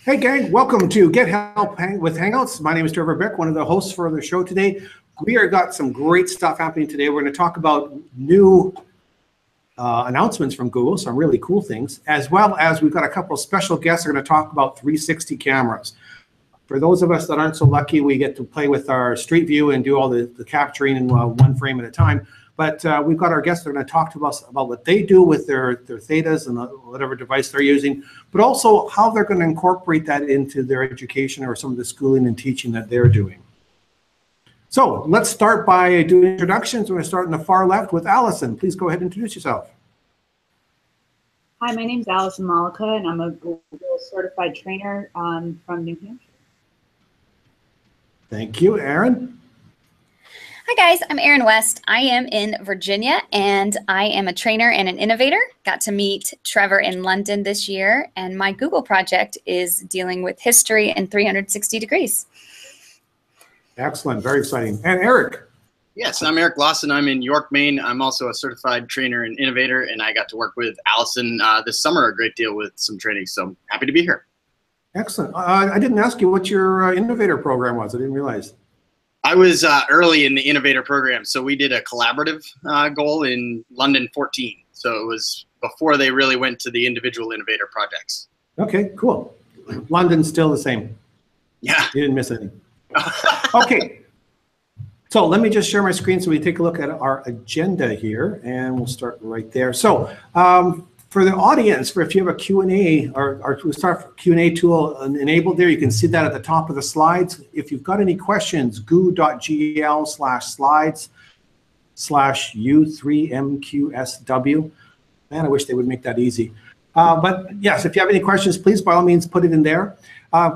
Hey gang, welcome to Get Help with Hangouts. My name is Trevor Beck, one of the hosts for the show today. We are got some great stuff happening today. We're going to talk about new announcements from Google, some really cool things, as well as we've got a couple of special guests that are going to talk about 360 cameras. For those of us that aren't so lucky, we get to play with our Street View and do all the capturing in one frame at a time. But we've got our guests that are going to talk to us about what they do with their thetas and whatever device they're using, but also how they're going to incorporate that into their education or some of the schooling and teaching that they're doing. So let's start by doing introductions. We're going to start on the far left with Allison. Please go ahead and introduce yourself. Hi, my name is Allison Malika, and I'm a Google certified trainer from New Hampshire. Thank you. Erin? Hi guys, I'm Erin West. I am in Virginia and I am a trainer and an innovator. Got to meet Trevor in London this year, and my Google project is dealing with history in 360 degrees. Excellent, very exciting. And Eric? Yes, I'm Eric Lawson. I'm in York, Maine. I'm also a certified trainer and innovator, and I got to work with Allison this summer a great deal with some training, so I'm happy to be here. Excellent. I didn't ask you what your innovator program was. I didn't realize. I was early in the innovator program, so we did a collaborative goal in London 14. So it was before they really went to the individual innovator projects. Okay, cool. London's still the same. Yeah. You didn't miss anything. Okay. So let me just share my screen so we take a look at our agenda here, and we'll start right there. So for the audience, if you have a Q&A, or we start Q&A tool enabled there, you can see that at the top of the slides. If you've got any questions, goo.gl/slides/U3MQSW. Man, I wish they would make that easy. But yes, if you have any questions, please, by all means, put it in there.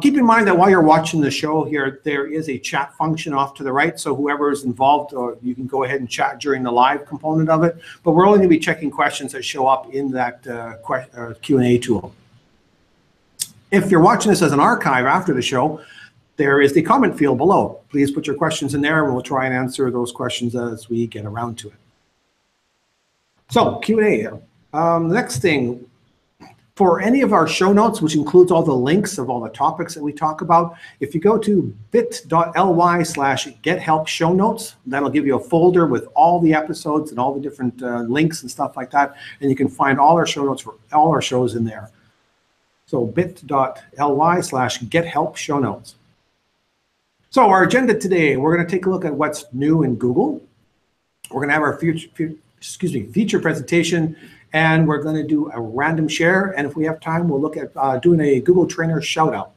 Keep in mind that while you're watching the show here, there is a chat function off to the right. So whoever is involved, you can go ahead and chat during the live component of it. But we're only going to be checking questions that show up in that Q&A tool. If you're watching this as an archive after the show, there is the comment field below. Please put your questions in there, and we'll try and answer those questions as we get around to it. So Q&A. Next thing. For any of our show notes, which includes all the links of all the topics that we talk about, if you go to bit.ly/gethelpshownotes, that'll give you a folder with all the episodes and all the different links and stuff like that. And you can find all our show notes for all our shows in there. So bit.ly/gethelpshownotes. So our agenda today, we're going to take a look at what's new in Google. We're going to have our feature presentation, and we're going to do a random share. And if we have time, we'll look at doing a Google Trainer shout out.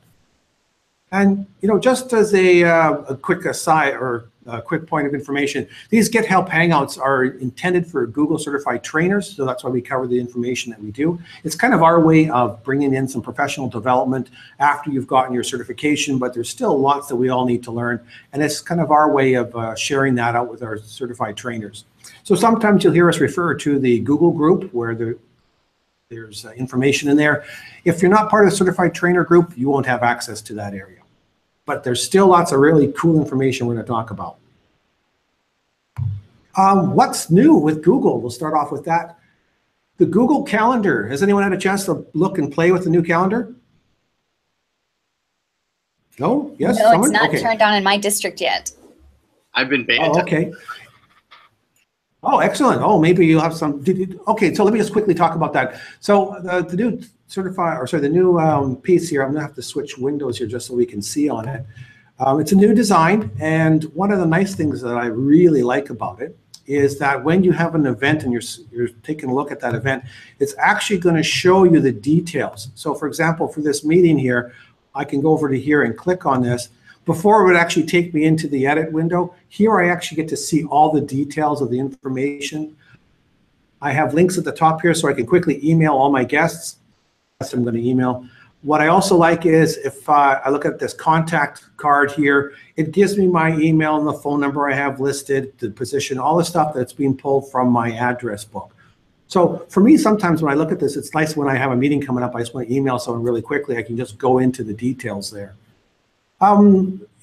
And just as a quick aside or a quick point of information, these Get Help Hangouts are intended for Google certified trainers. So that's why we cover the information that we do. It's kind of our way of bringing in some professional development after you've gotten your certification, but there's still lots that we all need to learn. And it's kind of our way of sharing that out with our certified trainers. So sometimes you'll hear us refer to the Google group where there's information in there. If you're not part of the certified trainer group, you won't have access to that area. But there's still lots of really cool information we're going to talk about. What's new with Google? We'll start off with that. The Google Calendar. Has anyone had a chance to look and play with the new calendar? No? Yes? No, someone? It's not Okay. turned on in my district yet. I've been beta. Oh, okay. Oh, excellent. Oh, maybe you'll have some. Okay, so let me just quickly talk about that. So the new the new piece here, I'm going to have to switch windows here just so we can see on it. It's a new design, and one of the nice things that I really like about it is that when you have an event and you're taking a look at that event, it's actually going to show you the details. So for example, for this meeting here, I can go over to here and click on this. Before it would actually take me into the edit window, here I actually get to see all the details of the information. I have links at the top here so I can quickly email all my guests. That's what I'm going to email. What I also like is if I look at this contact card here, it gives me my email and the phone number I have listed, the position, all the stuff that's being pulled from my address book. So for me, sometimes when I look at this, it's nice when I have a meeting coming up, I just want to email someone really quickly. I can just go into the details there.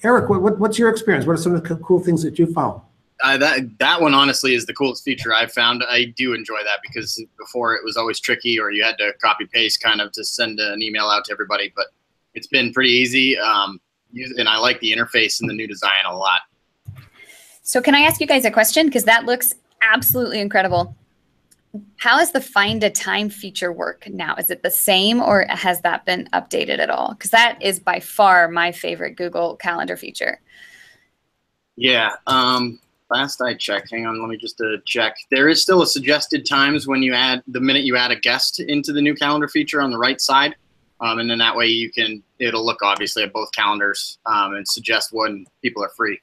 Eric, what's your experience? What are some of the cool things that you found? That one honestly is the coolest feature I've found. I do enjoy that because before it was always tricky, or you had to copy paste kind of to send an email out to everybody. But it's been pretty easy, and I like the interface and the new design a lot. So can I ask you guys a question? Because that looks absolutely incredible. How does the find a time feature work now? Is it the same, or has that been updated at all? Because that is by far my favorite Google Calendar feature. Yeah, last I checked, hang on, let me just check. There is still a suggested times when you add, the minute you add a guest into the new calendar feature on the right side. And then that way it'll look obviously at both calendars and suggest when people are free.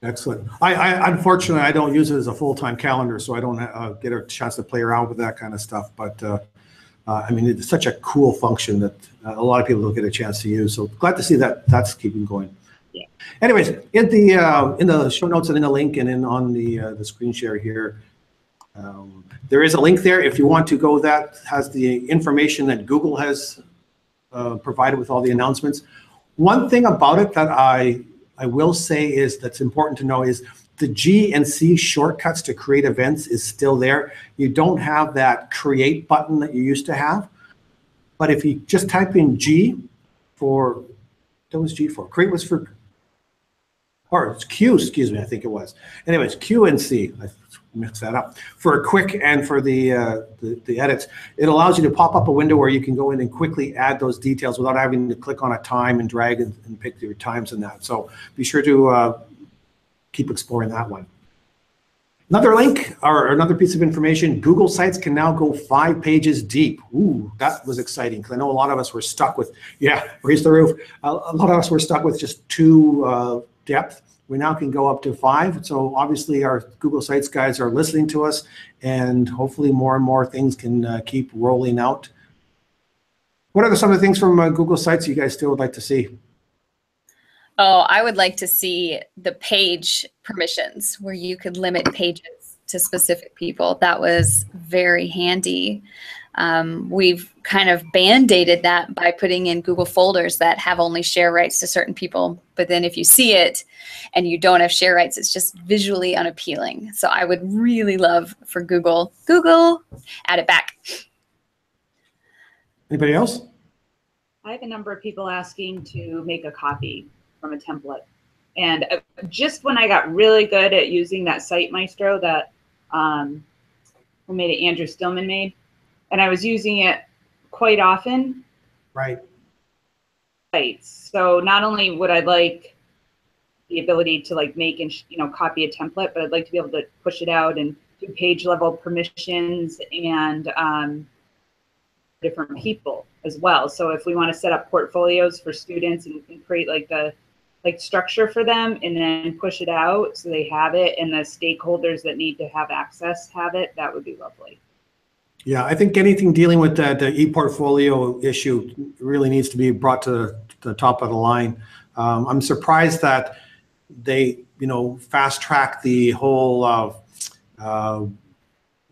Excellent. I unfortunately, I don't use it as a full-time calendar, so I don't get a chance to play around with that kind of stuff. But I mean, it's such a cool function that a lot of people don't get a chance to use. So glad to see that that's keeping going. Yeah. Anyways, in the show notes and in the link and on the screen share here, there is a link there if you want to go. That has the information that Google has provided with all the announcements. One thing about it that I will say is that's important to know is the G and C shortcuts to create events is still there. You don't have that create button that you used to have. But if you just type in G for, that was G for, create was for, or it's Q, excuse me, I think it was. Anyways, Q and C, I mixed that up. For a quick and for the edits, it allows you to pop up a window where you can go in and quickly add those details without having to click on a time and drag and pick your times and that. So be sure to keep exploring that one. Another link or another piece of information, Google Sites can now go 5 pages deep. Ooh, that was exciting because I know a lot of us were stuck with, yeah, raise the roof. A lot of us were stuck with just 2 depth. We now can go up to 5. So obviously our Google Sites guys are listening to us, and hopefully more and more things can keep rolling out. What are some of the things from Google Sites you guys still would like to see? Oh, I would like to see the page permissions where you could limit pages to specific people. That was very handy. We've kind of band-aided that by putting in Google folders that have only share rights to certain people. But then if you see it and you don't have share rights, it's just visually unappealing. So I would really love for Google, add it back. Anybody else? I have a number of people asking to make a copy from a template. And just when I got really good at using that Site Maestro that who made it, Andrew Stillman made, and I was using it quite often. Right. So not only would I like the ability to like make and copy a template, but I'd like to be able to push it out and do page level permissions and different people as well. So if we want to set up portfolios for students and create like the structure for them and then push it out so they have it and the stakeholders that need to have access have it, that would be lovely. Yeah, I think anything dealing with the e-portfolio issue really needs to be brought to the top of the line. I'm surprised that they, fast track the whole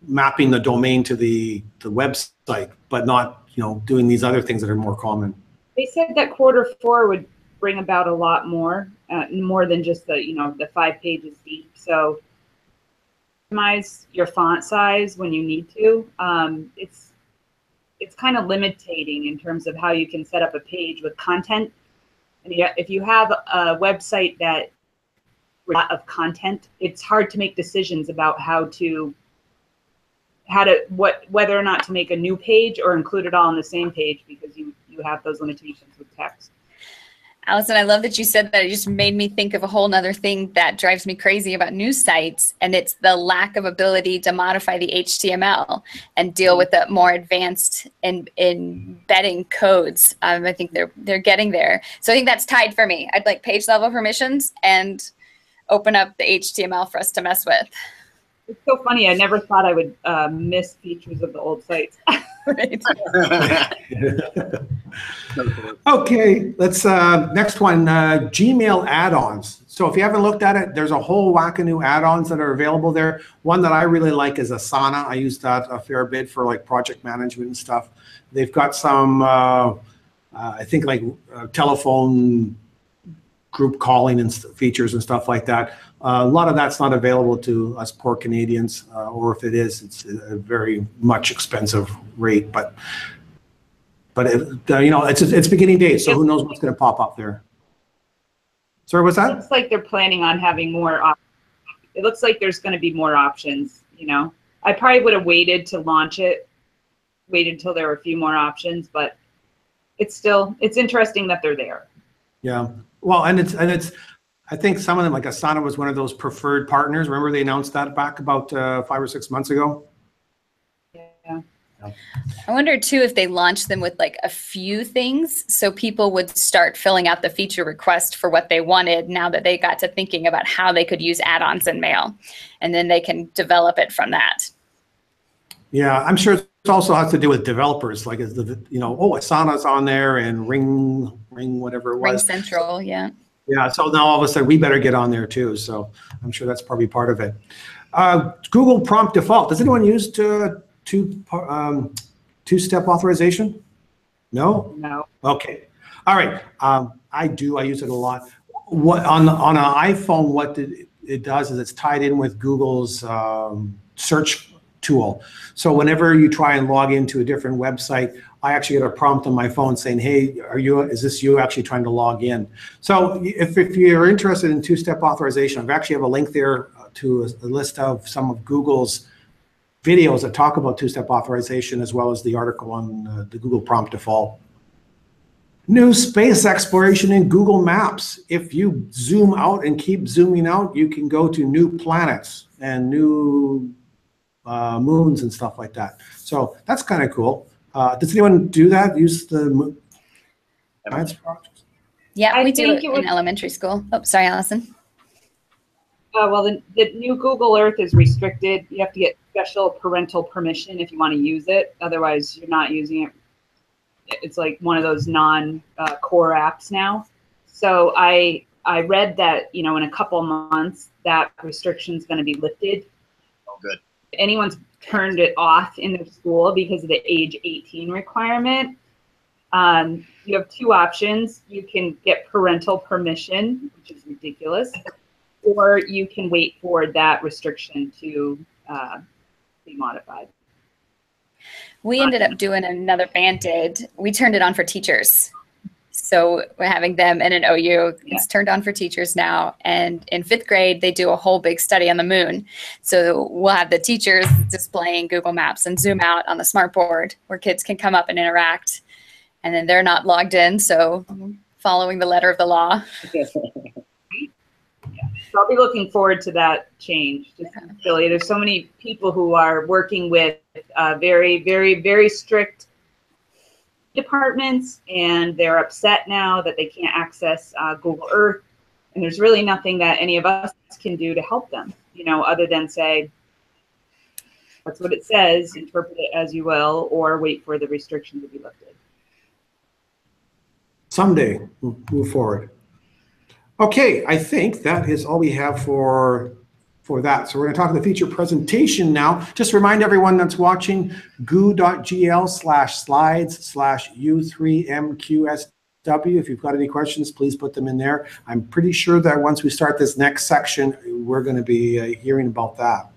mapping the domain to the website, but not, doing these other things that are more common. They said that Q4 would bring about a lot more than just the 5 pages deep. So optimize your font size when you need to. It's kind of limiting in terms of how you can set up a page with content. And if you have a website that has a lot of content, it's hard to make decisions about whether or not to make a new page or include it all on the same page because you have those limitations with text. Allison, I love that you said that. It just made me think of a whole nother thing that drives me crazy about news sites, and it's the lack of ability to modify the HTML and deal with the more advanced embedding codes. I think they're getting there. So I think that's tied for me. I'd like page level permissions and open up the HTML for us to mess with. It's so funny. I never thought I would miss features of the old sites. Right. Okay, let's next one, Gmail add-ons. So if you haven't looked at it, there's a whole whack of new add-ons that are available there. One that I really like is Asana. I use that a fair bit for like project management and stuff. They've got some, I think like telephone group calling and features and stuff like that. A lot of that's not available to us poor Canadians, or if it is, it's a very much expensive rate. But But it's beginning days, so who knows what's going to pop up there. Sorry, what's It that? looks like they're planning on having more options. It looks like there's going to be more options, I probably would have waited to launch it, waited until there were a few more options, but it's interesting that they're there. Yeah. Well, and it's I think some of them, like Asana was one of those preferred partners. Remember they announced that back about 5 or 6 months ago? Yeah. I wonder too if they launched them with like a few things so people would start filling out the feature request for what they wanted now that they got to thinking about how they could use add-ons in Mail, and then they can develop it from that. Yeah, I'm sure it also has to do with developers, like Asana's on there and Ring whatever it was. Ring Central, yeah. Yeah, so now all of a sudden we better get on there too. So I'm sure that's probably part of it. Google Prompt Default. Does anyone use two-step authorization? No? No. Okay. All right. I do. I use it a lot. What on an iPhone, what it does is it's tied in with Google's search tool. So whenever you try and log into a different website, I actually get a prompt on my phone saying, "Hey, is this you actually trying to log in?" So if you're interested in two-step authorization, I actually have a link there to a list of some of Google's videos that talk about two-step authorization, as well as the article on the Google Prompt Default. New space exploration in Google Maps. If you zoom out and keep zooming out, you can go to new planets and new moons and stuff like that. So that's kind of cool. Does anyone do that? Use the science projects? Yeah, we do think it it would- in elementary school. Oh, sorry, Allison. Well, the new Google Earth is restricted. You have to get special parental permission if you want to use it. Otherwise, you're not using it. It's like one of those non-core apps now. So I read that, in a couple months, that restriction's going to be lifted. Oh, good. If anyone's turned it off in their school because of the age 18 requirement, you have two options. You can get parental permission, which is ridiculous, or you can wait for that restriction to be modified. We ended up doing another Band-Aid. We turned it on for teachers. So we're having them in an OU. It's turned on for teachers now. And in 5th grade, they do a whole big study on the moon. So we'll have the teachers displaying Google Maps and zoom out on the smartboard where kids can come up and interact. And then they're not logged in, so following the letter of the law. So I'll be looking forward to that change. Just really, there's so many people who are working with very, very, very strict departments, and they're upset now that they can't access Google Earth. And there's really nothing that any of us can do to help them, other than say, that's what it says, interpret it as you will, or wait for the restriction to be lifted. Someday we'll move forward. Okay, I think that is all we have for that. So we're going to talk about the feature presentation now. Just remind everyone that's watching, goo.gl/slides/U3MQSW. If you've got any questions, please put them in there. I'm pretty sure that once we start this next section, we're going to be hearing about that.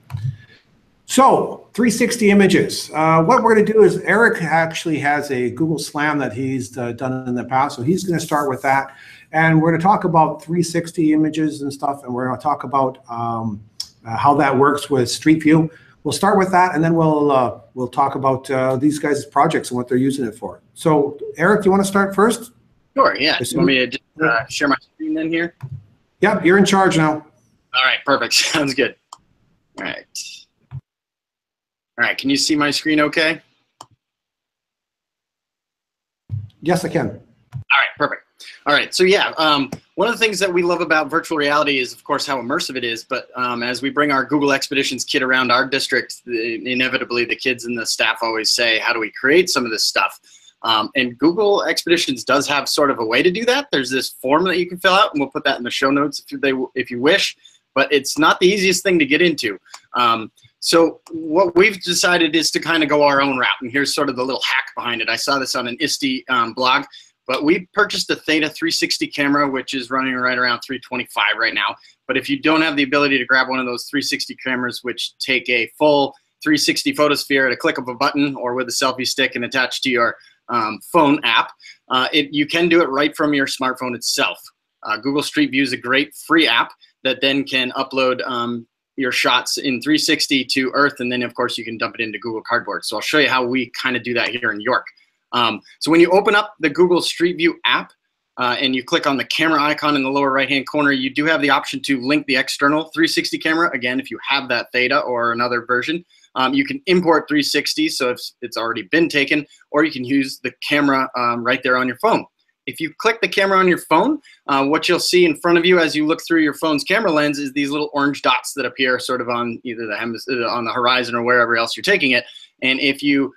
So 360 images. What we're going to do is Eric actually has a Google Slam that he's done in the past. So he's going to start with that. And we're going to talk about 360 images and stuff. And we're going to talk about how that works with Street View. We'll start with that, and then we'll talk about these guys' projects and what they're using it for. So Eric, do you want to start first? Sure, yeah. You want me to just share my screen then here? Yep, you're in charge now. All right, perfect. Sounds good. All right. All right, can you see my screen okay? Yes, I can. All right, perfect. All right, so yeah, one of the things that we love about virtual reality is, of course, how immersive it is. But as we bring our Google Expeditions kit around our district, inevitably the kids and the staff always say, how do we create some of this stuff? And Google Expeditions does have sort of a way to do that. There's this form that you can fill out, and we'll put that in the show notes if you wish. But it's not the easiest thing to get into. So what we've decided is to kind of go our own route. And here's sort of the little hack behind it. I saw this on an ISTE blog. But we purchased a Theta 360 camera, which is running right around $325 right now. But if you don't have the ability to grab one of those 360 cameras, which take a full 360 photosphere at a click of a button or with a selfie stick and attach to your phone app. You can do it right from your smartphone itself. Google Street View is a great free app that then can upload your shots in 360 to Earth, and then of course you can dump it into Google Cardboard. So I'll show you how we kind of do that here in York. So when you open up the Google Street View app and you click on the camera icon in the lower right hand corner, you do have the option to link the external 360 camera. Again, if you have that Theta or another version, you can import 360, so if it's already been taken, or you can use the camera right there on your phone. If you click the camera on your phone, what you'll see in front of you as you look through your phone's camera lens is these little orange dots that appear sort of on either on the horizon or wherever else you're taking it. And if you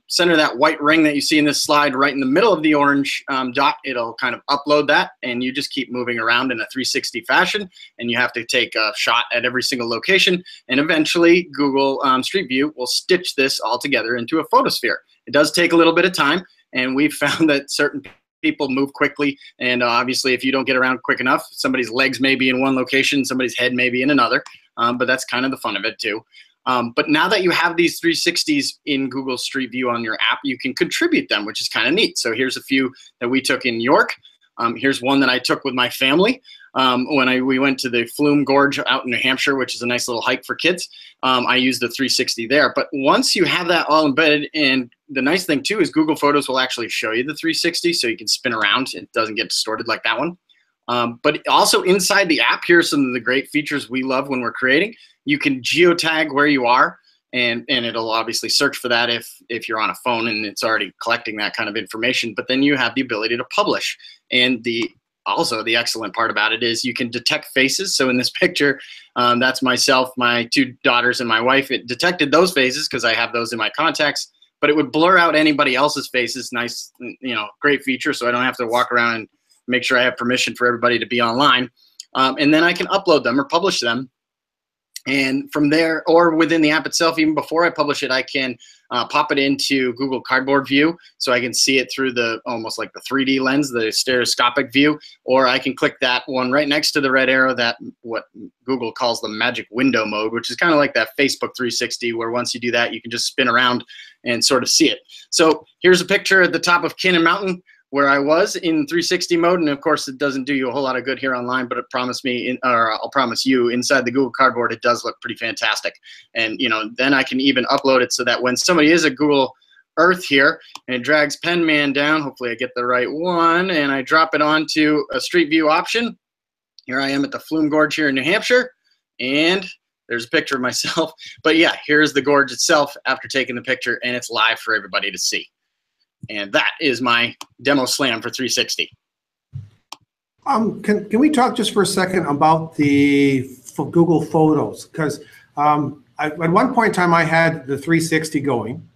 center that white ring that you see in this slide right in the middle of the orange dot, it'll kind of upload that, and you just keep moving around in a 360 fashion, and you have to take a shot at every single location, and eventually Google Street View will stitch this all together into a photosphere. It does take a little bit of time, and we've found that certain people move quickly, and obviously if you don't get around quick enough, somebody's legs may be in one location, somebody's head may be in another, but that's kind of the fun of it too. But now that you have these 360s in Google Street View on your app, you can contribute them, which is kind of neat. So here's a few that we took in York. Here's one that I took with my family when we went to the Flume Gorge out in New Hampshire, which is a nice little hike for kids. I used the 360 there. But once you have that all embedded, and the nice thing too is Google Photos will actually show you the 360, so you can spin around. It doesn't get distorted like that one. But also inside the app, here are some of the great features we love when we're creating. You can geotag where you are, and it'll obviously search for that if you're on a phone and it's already collecting that kind of information. But then you have the ability to publish. And also the excellent part about it is you can detect faces. So in this picture, that's myself, my 2 daughters, and my wife. It detected those faces because I have those in my contacts, but it would blur out anybody else's faces. Nice, great feature, so I don't have to walk around and make sure I have permission for everybody to be online. And then I can upload them or publish them. And from there, or within the app itself, even before I publish it, I can pop it into Google Cardboard view, so I can see it through almost like the 3D lens, the stereoscopic view, or I can click that one right next to the red arrow, that what Google calls the magic window mode, which is kind of like that Facebook 360, where once you do that, you can just spin around and sort of see it. So here's a picture at the top of Cannon Mountain, where I was in 360 mode, and of course it doesn't do you a whole lot of good here online, but I'll promise you inside the Google Cardboard it does look pretty fantastic. And then I can even upload it so that when somebody is at Google Earth here and it drags Penman down, hopefully I get the right one, and I drop it onto a Street View option. Here I am at the Flume Gorge here in New Hampshire, and there's a picture of myself. But yeah, here's the gorge itself after taking the picture, and it's live for everybody to see. And that is my demo slam for 360. Can we talk just for a second about the Google Photos? Because at one point in time, I had the 360 going.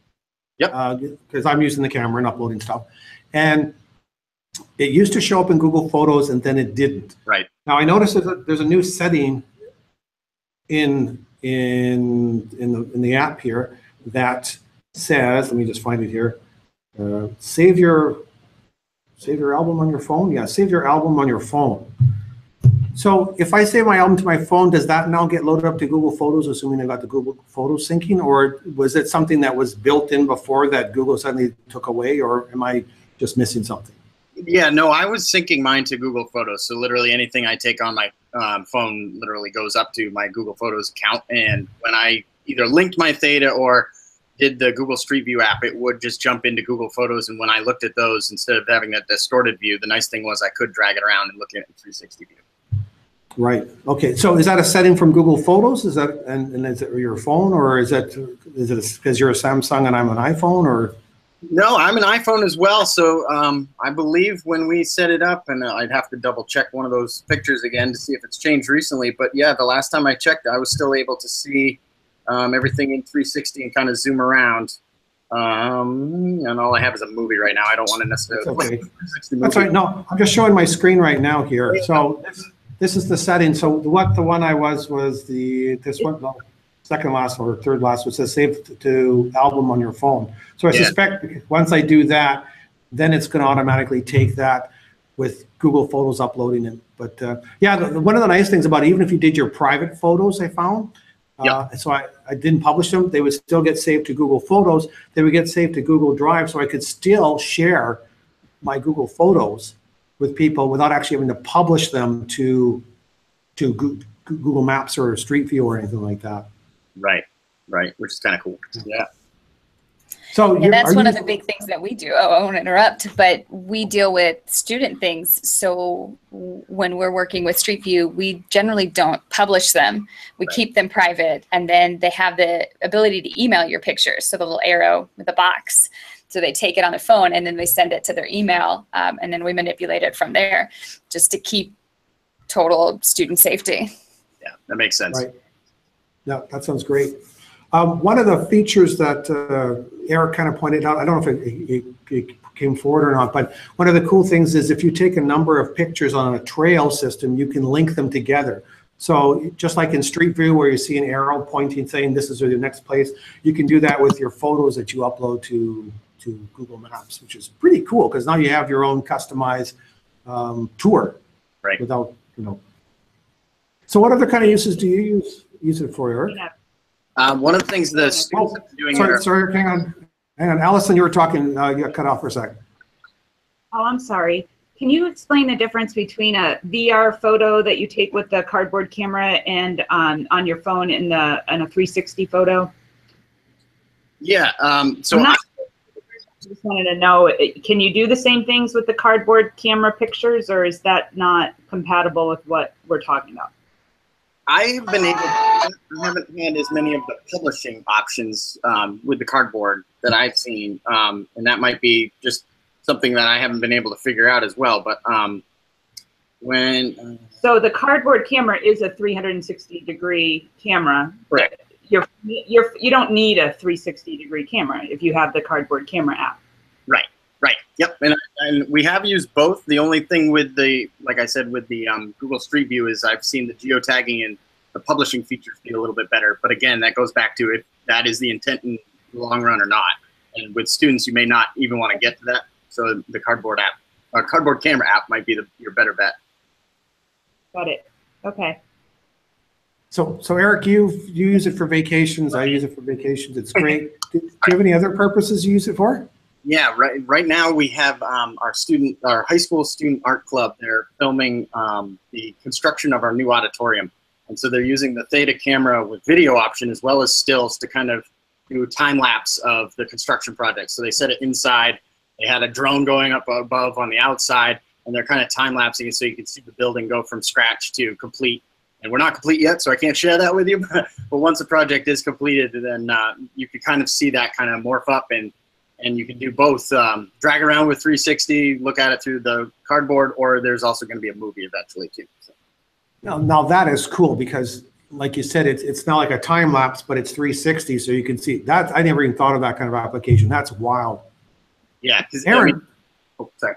Yep. Because I'm using the camera and uploading stuff. And it used to show up in Google Photos, and then it didn't. Right. Now, I noticed that there's a new setting in the app here that says, let me just find it here. Save your album on your phone? Yeah, save your album on your phone. So if I save my album to my phone, does that now get loaded up to Google Photos, assuming I got the Google Photos syncing? Or was it something that was built in before that Google suddenly took away? Or am I just missing something? Yeah, no, I was syncing mine to Google Photos. So literally anything I take on my phone literally goes up to my Google Photos account. And when I either linked my Theta or did the Google Street View app, it would just jump into Google Photos. And when I looked at those, instead of having that distorted view, the nice thing was I could drag it around and look at it in 360 view. Right. Okay. So is that a setting from Google Photos? Is that and is it your phone, or is it because you're a Samsung and I'm an iPhone, or? No, I'm an iPhone as well. So I believe when we set it up, and I'd have to double check one of those pictures again to see if it's changed recently. But yeah, the last time I checked, I was still able to see everything in 360 and kind of zoom around. And all I have is a movie right now. I don't want to necessarily. That's okay. That's right. No, I'm just showing my screen right now here. So this is the setting. So the one I was this one, no, second last or third last, which says save to album on your phone. So I suspect once I do that, then it's going to automatically take that with Google Photos uploading it. But yeah, one of the nice things about it, even if you did your private photos, I found, So I didn't publish them. They would still get saved to Google Photos. They would get saved to Google Drive, so I could still share my Google Photos with people without actually having to publish them to Google Maps or Street View or anything like that. Right, which is kind of cool. Yeah. So yeah, that's one of the big things that we do. Oh, I won't interrupt, but we deal with student things. So when we're working with Street View, we generally don't publish them. We keep them private, and then they have the ability to email your pictures. So the little arrow with the box. So they take it on their phone and then they send it to their email, and then we manipulate it from there, just to keep total student safety. Yeah, that makes sense. Right. Yeah, that sounds great. One of the features that Eric kind of pointed out, I don't know if it came forward or not, but one of the cool things is if you take a number of pictures on a trail system, you can link them together. So just like in Street View where you see an arrow pointing saying this is your next place, you can do that with your photos that you upload to Google Maps, which is pretty cool because now you have your own customized tour. Right. Without, So what other kind of uses do you use it for, Eric? Yeah. One of the things the students have been doing sorry, hang on. Allison, you were talking, you got cut off for a second. Oh, I'm sorry. Can you explain the difference between a VR photo that you take with the cardboard camera and on your phone and a 360 photo? Yeah. Just wanted to know, can you do the same things with the cardboard camera pictures, or is that not compatible with what we're talking about? I haven't had as many of the publishing options with the cardboard that I've seen, and that might be just something that I haven't been able to figure out as well. But so the cardboard camera is a 360-degree camera. Correct. You don't need a 360-degree camera if you have the cardboard camera app. Right. Yep. And we have used both. The only thing with like I said, with the Google Street View is I've seen the geotagging and the publishing features be a little bit better. But again, that goes back to if that is the intent in the long run or not. And with students, you may not even want to get to that. So the cardboard camera app might be your better bet. Got it. Okay. So Eric, you use it for vacations. I use it for vacations. It's great. Do you have any other purposes you use it for? Yeah, right now we have our high school student art club. They're filming the construction of our new auditorium. And so they're using the Theta camera with video option as well as stills to kind of do a time lapse of the construction project. So they set it inside. They had a drone going up above on the outside, and they're kind of time lapsing it so you can see the building go from scratch to complete. And we're not complete yet, so I can't share that with you. But once the project is completed, then you can kind of see that kind of morph up, and you can do both, drag around with 360, look at it through the cardboard, or there's also going to be a movie eventually too. So. Now that is cool because, like you said, it's not like a time lapse, but it's 360, so you can see that. I never even thought of that kind of application. That's wild. Yeah, because Erin. Sorry.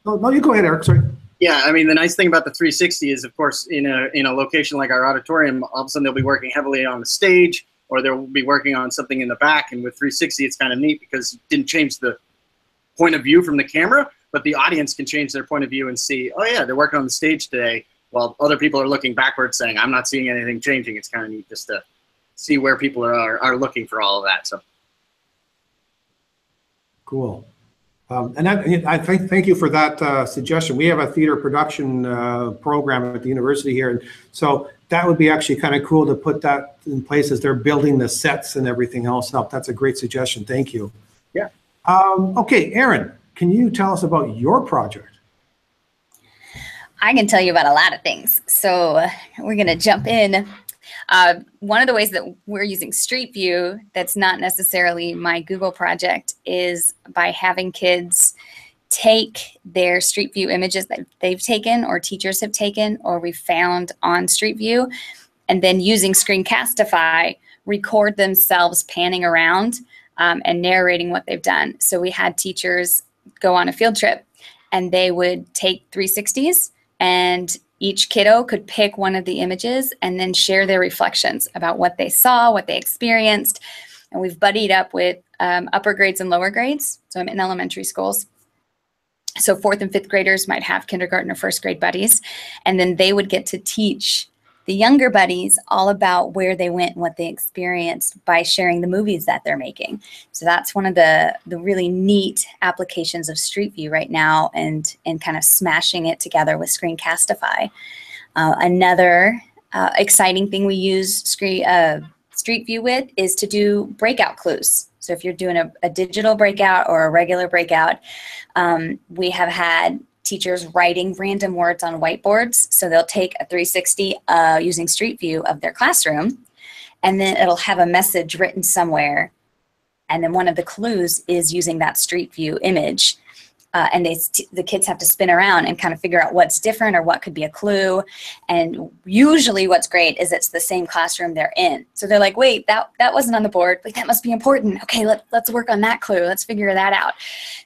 No, you go ahead, Eric. Sorry. Yeah, I mean, the nice thing about the 360 is, of course, in a location like our auditorium, all of a sudden they'll be working heavily on the stage, or they'll be working on something in the back. And with 360, it's kind of neat because it didn't change the point of view from the camera, but the audience can change their point of view and see, oh yeah, they're working on the stage today, while other people are looking backwards saying, I'm not seeing anything changing. It's kind of neat just to see where people are looking for all of that. So cool. And I thank you for that suggestion. We have a theater production program at the university here, and so that would be actually kind of cool to put that in place as they're building the sets and everything else up. That's a great suggestion. Thank you. Yeah. Okay, Erin, can you tell us about your project? I can tell you about a lot of things. So we're going to jump in. One of the ways that we're using Street View that's not necessarily my Google project is by having kids take their Street View images that they've taken or teachers have taken or we found on Street View, and then using Screencastify, record themselves panning around and narrating what they've done. So we had teachers go on a field trip and they would take 360s, and each kiddo could pick one of the images and then share their reflections about what they saw, what they experienced. And we've buddied up with upper grades and lower grades. So I'm in elementary schools. So 4th and 5th graders might have kindergarten or 1st grade buddies. And then they would get to teach The younger buddies all about where they went and what they experienced by sharing the movies that they're making. So that's one of the really neat applications of Street View right now, and kind of smashing it together with Screencastify. Another exciting thing we use Street View with is to do breakout clues. So if you're doing a digital breakout or a regular breakout, we have had teachers writing random words on whiteboards. So they'll take a 360 using Street View of their classroom, and then it'll have a message written somewhere. And then one of the clues is using that Street View image. And the kids have to spin around and kind of figure out what's different or what could be a clue. And usually what's great is it's the same classroom they're in. So they're like, wait, that wasn't on the board. Like, that must be important. Okay, let's work on that clue. Let's figure that out.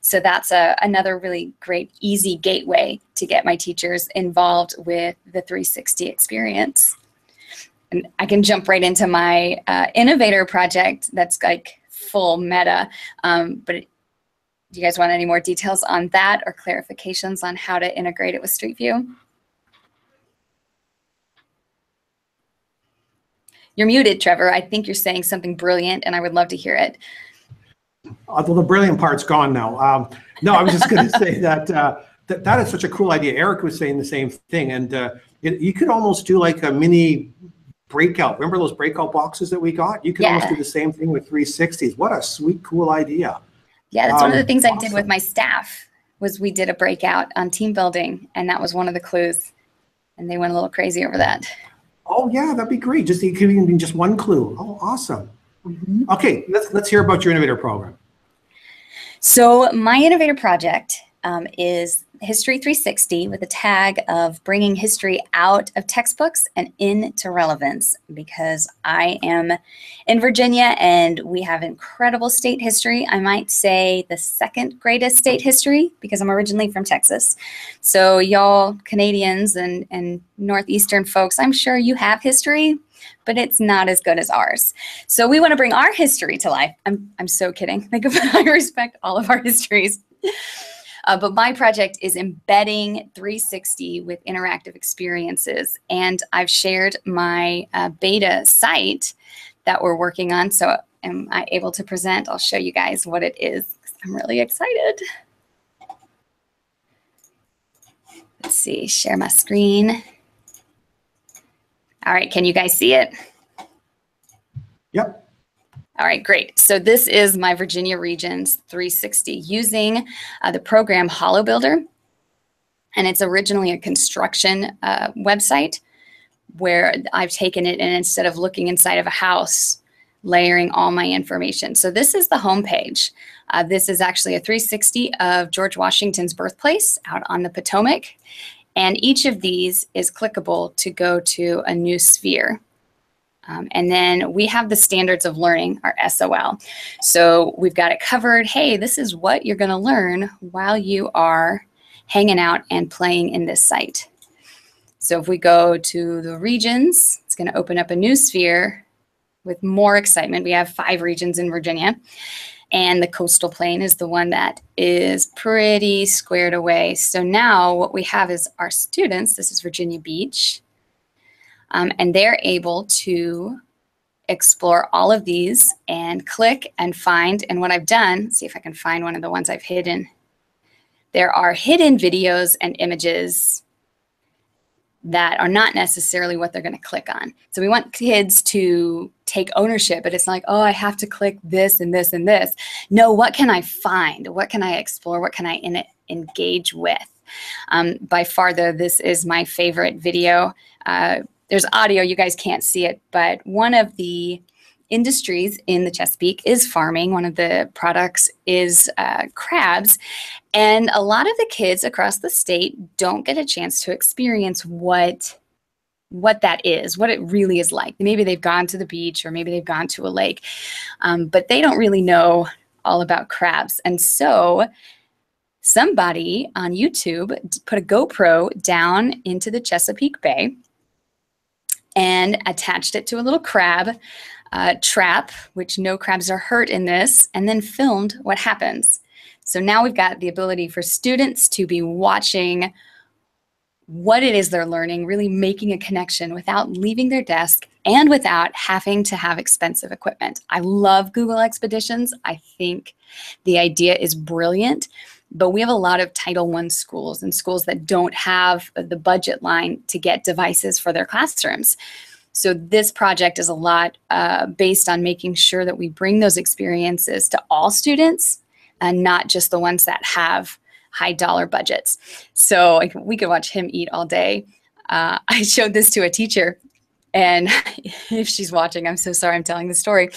So that's another really great, easy gateway to get my teachers involved with the 360 experience. And I can jump right into my innovator project that's like full meta, but do you guys want any more details on that or clarifications on how to integrate it with Street View? You're muted, Trevor. I think you're saying something brilliant, and I would love to hear it. Although the brilliant part's gone now. No, I was just going to say that that is such a cool idea. Eric was saying the same thing, and you could almost do like a mini breakout. Remember those breakout boxes that we got? You could almost do the same thing with 360s. What a sweet, cool idea. Yeah, that's one of the things awesome. I did with my staff, was we did a breakout on team building, and that was one of the clues, and they went a little crazy over that. Oh yeah, that'd be great. Just it could even be just one clue. Oh, awesome. Okay, let's hear about your innovator program. So my innovator project is History 360, with a tag of bringing history out of textbooks and into relevance, because I am in Virginia and we have incredible state history. I might say the second greatest state history, because I'm originally from Texas. So y'all Canadians and Northeastern folks, I'm sure you have history, but it's not as good as ours. So we want to bring our history to life. I'm so kidding. I respect all of our histories. But my project is embedding 360 with interactive experiences. And I've shared my beta site that we're working on. So am I able to present? I'll show you guys what it is. I'm really excited. Let's see, share my screen. All right, can you guys see it? Yep. All right, great. So this is my Virginia Regions 360 using the program Hollow Builder. And it's originally a construction website where I've taken it, and instead of looking inside of a house, layering all my information. So this is the home page. This is actually a 360 of George Washington's birthplace out on the Potomac. And each of these is clickable to go to a new sphere. And then we have the standards of learning, our SOL. So we've got it covered. Hey, this is what you're going to learn while you are hanging out and playing in this site. So if we go to the regions, it's going to open up a new sphere with more excitement. We have 5 regions in Virginia, and the coastal plain is the one that is pretty squared away. So now what we have is our students. This is Virginia Beach. And they're able to explore all of these and click and find. And what I've done, let's see if I can find one of the ones I've hidden. There are hidden videos and images that are not necessarily what they're going to click on. So we want kids to take ownership, but it's not like, oh, I have to click this and this and this. No, what can I find? What can I explore? What can I engage with? By far, though, this is my favorite video. There's audio, you guys can't see it, but one of the industries in the Chesapeake is farming. One of the products is crabs. And a lot of the kids across the state don't get a chance to experience what that is, what it really is like. Maybe they've gone to the beach, or maybe they've gone to a lake, but they don't really know all about crabs. And so somebody on YouTube put a GoPro down into the Chesapeake Bay and attached it to a little crab trap, which no crabs are hurt in this, and then filmed what happens. So now we've got the ability for students to be watching what it is they're learning, really making a connection without leaving their desk and without having to have expensive equipment. I love Google Expeditions. I think the idea is brilliant, but we have a lot of Title I schools and schools that don't have the budget line to get devices for their classrooms. So this project is a lot based on making sure that we bring those experiences to all students and not just the ones that have high dollar budgets. So we could watch him eat all day. I showed this to a teacher, and if she's watching, I'm so sorry I'm telling the story,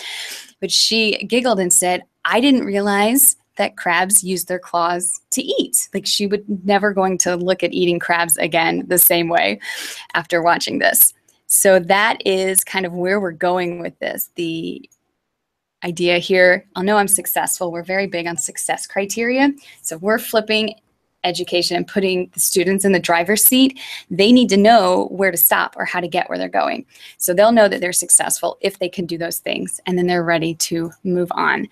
but she giggled and said, I didn't realize that crabs use their claws to eat. Like, she would never going to look at eating crabs again the same way after watching this. So that is kind of where we're going with this. The idea here, I'll know I'm successful. We're very big on success criteria. So we're flipping education and putting the students in the driver's seat. They need to know where to stop or how to get where they're going. So they'll know that they're successful if they can do those things, and then they're ready to move on.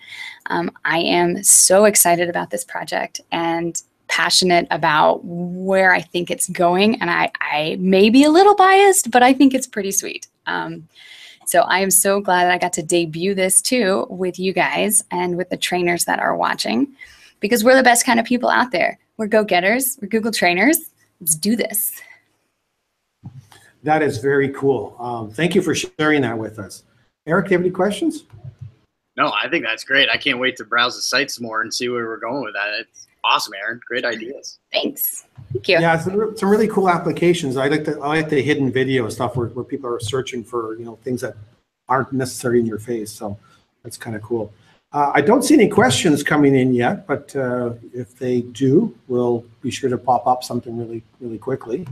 I am so excited about this project and passionate about where I think it's going. And I may be a little biased, but I think it's pretty sweet. So I am so glad that I got to debut this too with you guys and with the trainers that are watching, because we're the best kind of people out there. We're go-getters, we're Google trainers. Let's do this. That is very cool. Thank you for sharing that with us. Eric, do you have any questions? No, I think that's great. I can't wait to browse the sites more and see where we're going with that. It's awesome, Erin. Great ideas. Thanks. Thank you. Yeah, some really cool applications. I like the hidden video stuff where people are searching for things that aren't necessarily in your face. So that's kind of cool. I don't see any questions coming in yet, but if they do, we'll be sure to pop up something really, really quickly.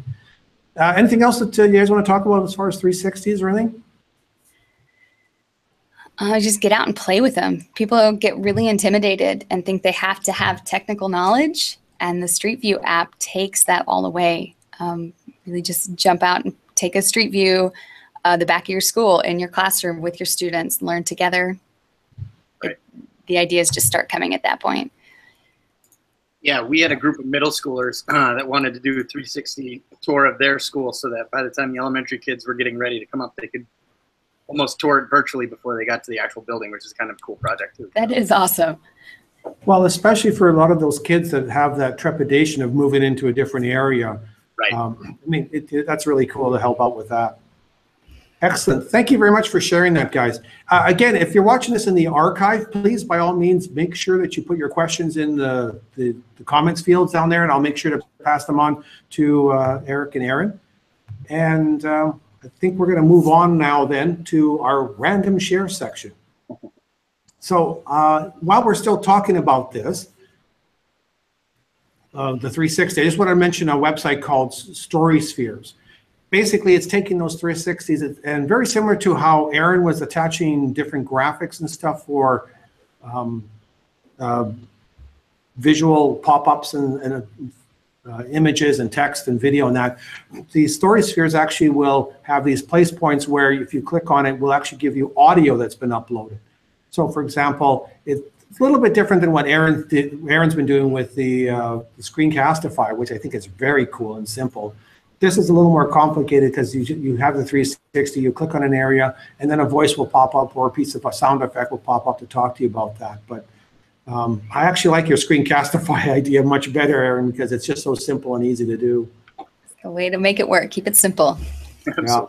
Anything else that you guys want to talk about as far as 360s or anything? Just get out and play with them. People get really intimidated and think they have to have technical knowledge, and the Street View app takes that all away. Really just jump out and take a Street View, the back of your school, in your classroom with your students, learn together. Right. The ideas just start coming at that point. Yeah, we had a group of middle schoolers that wanted to do a 360 tour of their school, so that by the time the elementary kids were getting ready to come up, they could almost tour it virtually before they got to the actual building, which is kind of a cool project too. That is awesome. Well, especially for a lot of those kids that have that trepidation of moving into a different area. Right. I mean, that's really cool to help out with that. Excellent. Thank you very much for sharing that, guys. Again, if you're watching this in the archive, please, by all means, make sure that you put your questions in the comments fields down there, and I'll make sure to pass them on to Eric and Erin. And I think we're going to move on now then to our random share section. So while we're still talking about this, the 360, I just want to mention a website called Story Spheres. Basically, it's taking those 360s and very similar to how Erin was attaching different graphics and stuff for visual pop-ups and images and text and video and that. These Story Spheres actually will have these place points where if you click on it, will actually give you audio that's been uploaded. So for example, it's a little bit different than what Erin's been doing with the Screencastify, which I think is very cool and simple. This is a little more complicated because you have the 360, you click on an area, and then a voice will pop up or a piece of a sound effect will pop up to talk to you about that. But I actually like your Screencastify idea much better, Erin, because it's just so simple and easy to do. It's a way to make it work. Keep it simple. Yeah.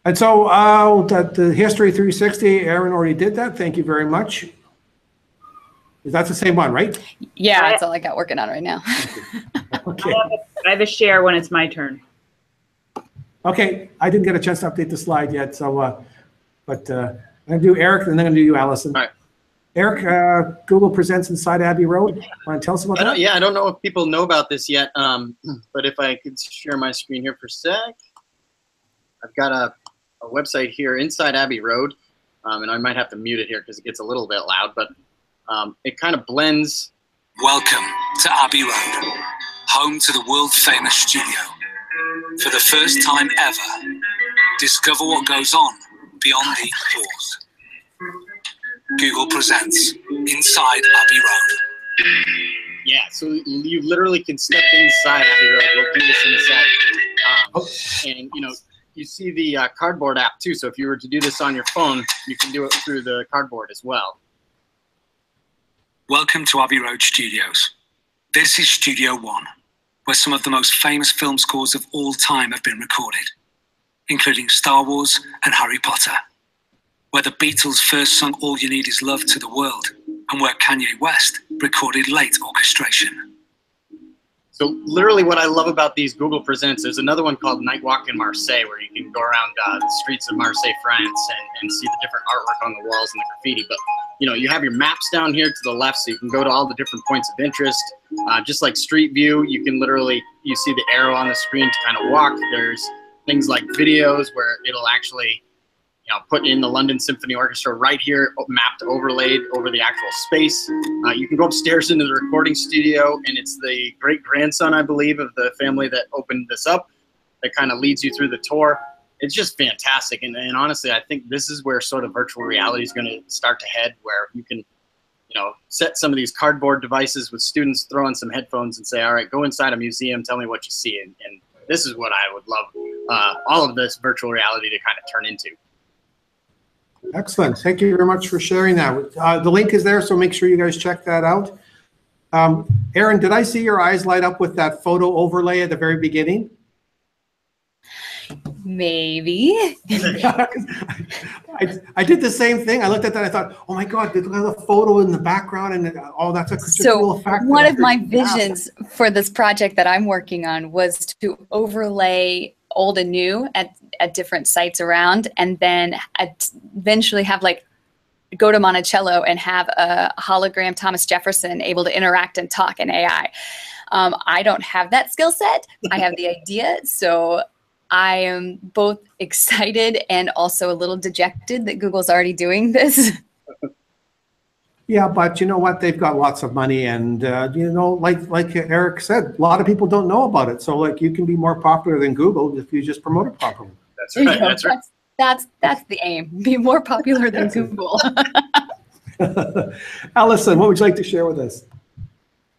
And so the History 360, Erin already did that. Thank you very much. That's the same one, right? Yeah, that's all I got working on right now. Okay. I have a share when it's my turn. Okay, I didn't get a chance to update the slide yet, so but I'm going to do Eric, and then I'm going to do you, Allison. All right. Eric, Google Presents Inside Abbey Road. Want to tell us about that? Yeah, I don't know if people know about this yet, but if I could share my screen here for a sec. I've got a website here, Inside Abbey Road, and I might have to mute it here because it gets a little bit loud, but it kind of blends. Welcome to Abbey Road, home to the world-famous studio. For the first time ever, discover what goes on beyond the doors. Google presents Inside Abbey Road. Yeah, so you literally can step inside. We'll do this in a sec. And you see the cardboard app too. So if you were to do this on your phone, you can do it through the cardboard as well. Welcome to Abbey Road Studios. This is Studio One, where some of the most famous film scores of all time have been recorded, including Star Wars and Harry Potter, where the Beatles first sung All You Need Is Love to the world, and where Kanye West recorded late orchestration. So literally what I love about these Google Presents, there's another one called Night Walk in Marseille, where you can go around the streets of Marseille, France, and see the different artwork on the walls and the graffiti. But you have your maps down here to the left, so you can go to all the different points of interest. Just like Street View, you can literally, you see the arrow on the screen to kind of walk. There's things like videos where it'll actually put in the London Symphony Orchestra right here, mapped, overlaid over the actual space. You can go upstairs into the recording studio, and it's the great-grandson, I believe, of the family that opened this up that kind of leads you through the tour. It's just fantastic, and honestly, I think this is where sort of virtual reality is going to start to head, where you can set some of these cardboard devices with students, throw in some headphones and say, all right, go inside a museum, tell me what you see, and this is what I would love all of this virtual reality to kind of turn into. Excellent. Thank you very much for sharing that. The link is there, so make sure you guys check that out. Erin, did I see your eyes light up with that photo overlay at the very beginning? Maybe. I did the same thing. I looked at that. I thought, oh my God, look at the photo in the background, and that's a cool effect. One of my visions for this project that I'm working on was to overlay old and new at different sites around, and then eventually have go to Monticello and have a hologram Thomas Jefferson able to interact and talk in AI. I don't have that skill set. I have the idea, so I am both excited and also a little dejected that Google's already doing this. Yeah, but you know what? They've got lots of money, and like Eric said, a lot of people don't know about it. So you can be more popular than Google if you just promote it properly. That's right. That's right. That's the aim. Be more popular than Google. Allison, what would you like to share with us?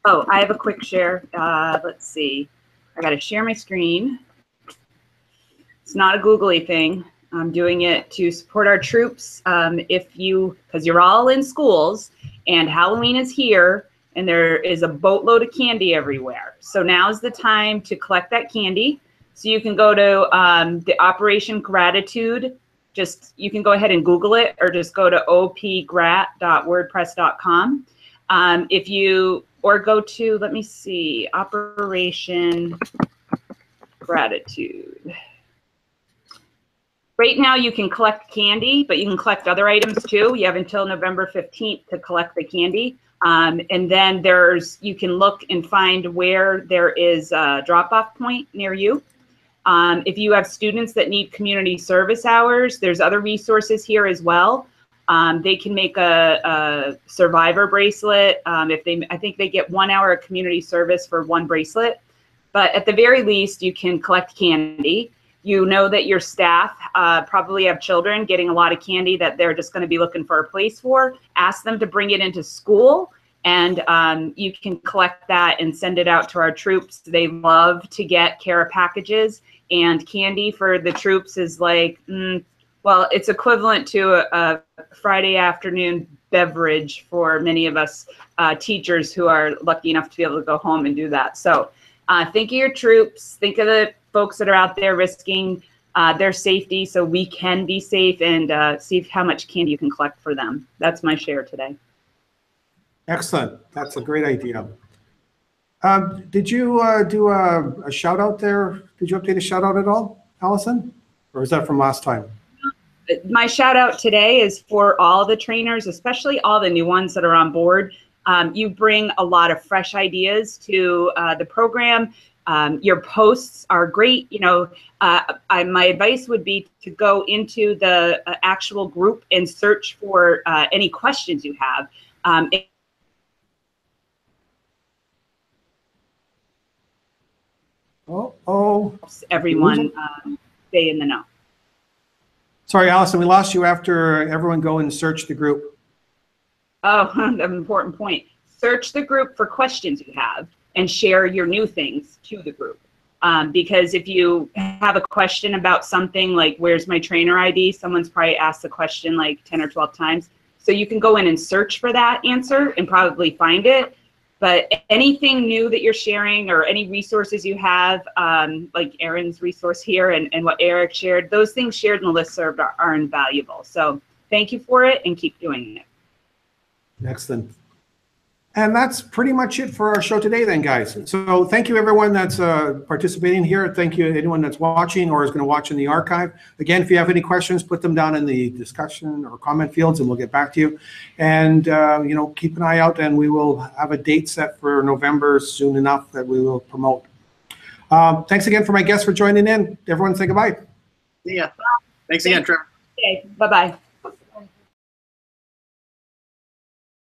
Oh, I have a quick share. Let's see. I got to share my screen. It's not a googly thing. I'm doing it to support our troops. Because you're all in schools and Halloween is here and there is a boatload of candy everywhere. So now's the time to collect that candy. So you can go to the Operation Gratitude. You can go ahead and Google it, or just go to opgrat.wordpress.com. Or go to, let me see, Operation Gratitude. Right now you can collect candy, but you can collect other items too. You have until November 15th to collect the candy. And then you can look and find where there is a drop-off point near you. If you have students that need community service hours, there's other resources here as well. They can make a survivor bracelet. I think they get 1 hour of community service for one bracelet. But at the very least, you can collect candy. You know that your staff probably have children getting a lot of candy that they're just going to be looking for a place for. Ask them to bring it into school, and you can collect that and send it out to our troops. They love to get care packages, and candy for the troops is it's equivalent to a Friday afternoon beverage for many of us teachers who are lucky enough to be able to go home and do that. So think of your troops, think of the folks that are out there risking their safety so we can be safe, and see how much candy you can collect for them. That's my share today. Excellent. That's a great idea. Did you do a shout out there? Did you update a shout out at all, Allison? Or is that from last time? My shout out today is for all the trainers, especially all the new ones that are on board. You bring a lot of fresh ideas to the program. Your posts are great. My advice would be to go into the actual group and search for any questions you have. Everyone stay in the know. Sorry, Allison, we lost you after everyone go and search the group. Oh, an important point. search the group for questions you have and share your new things to the group. Because if you have a question about something like, where's my trainer ID? Someone's probably asked the question like 10 or 12 times. So you can go in and search for that answer and probably find it. But anything new that you're sharing or any resources you have, like Erin's resource here and what Eric shared, those things shared in the listserv are invaluable. So thank you for it and keep doing it. Excellent. And that's pretty much it for our show today then, guys. So thank you everyone that's participating here. Thank you anyone that's watching or is going to watch in the archive. Again, if you have any questions, put them down in the discussion or comment fields and we'll get back to you. And, you know, keep an eye out and we will have a date set for November soon enough that we will promote. Thanks again for my guests for joining in. Everyone say goodbye. See ya. Thanks again, Trevor. Okay, bye-bye.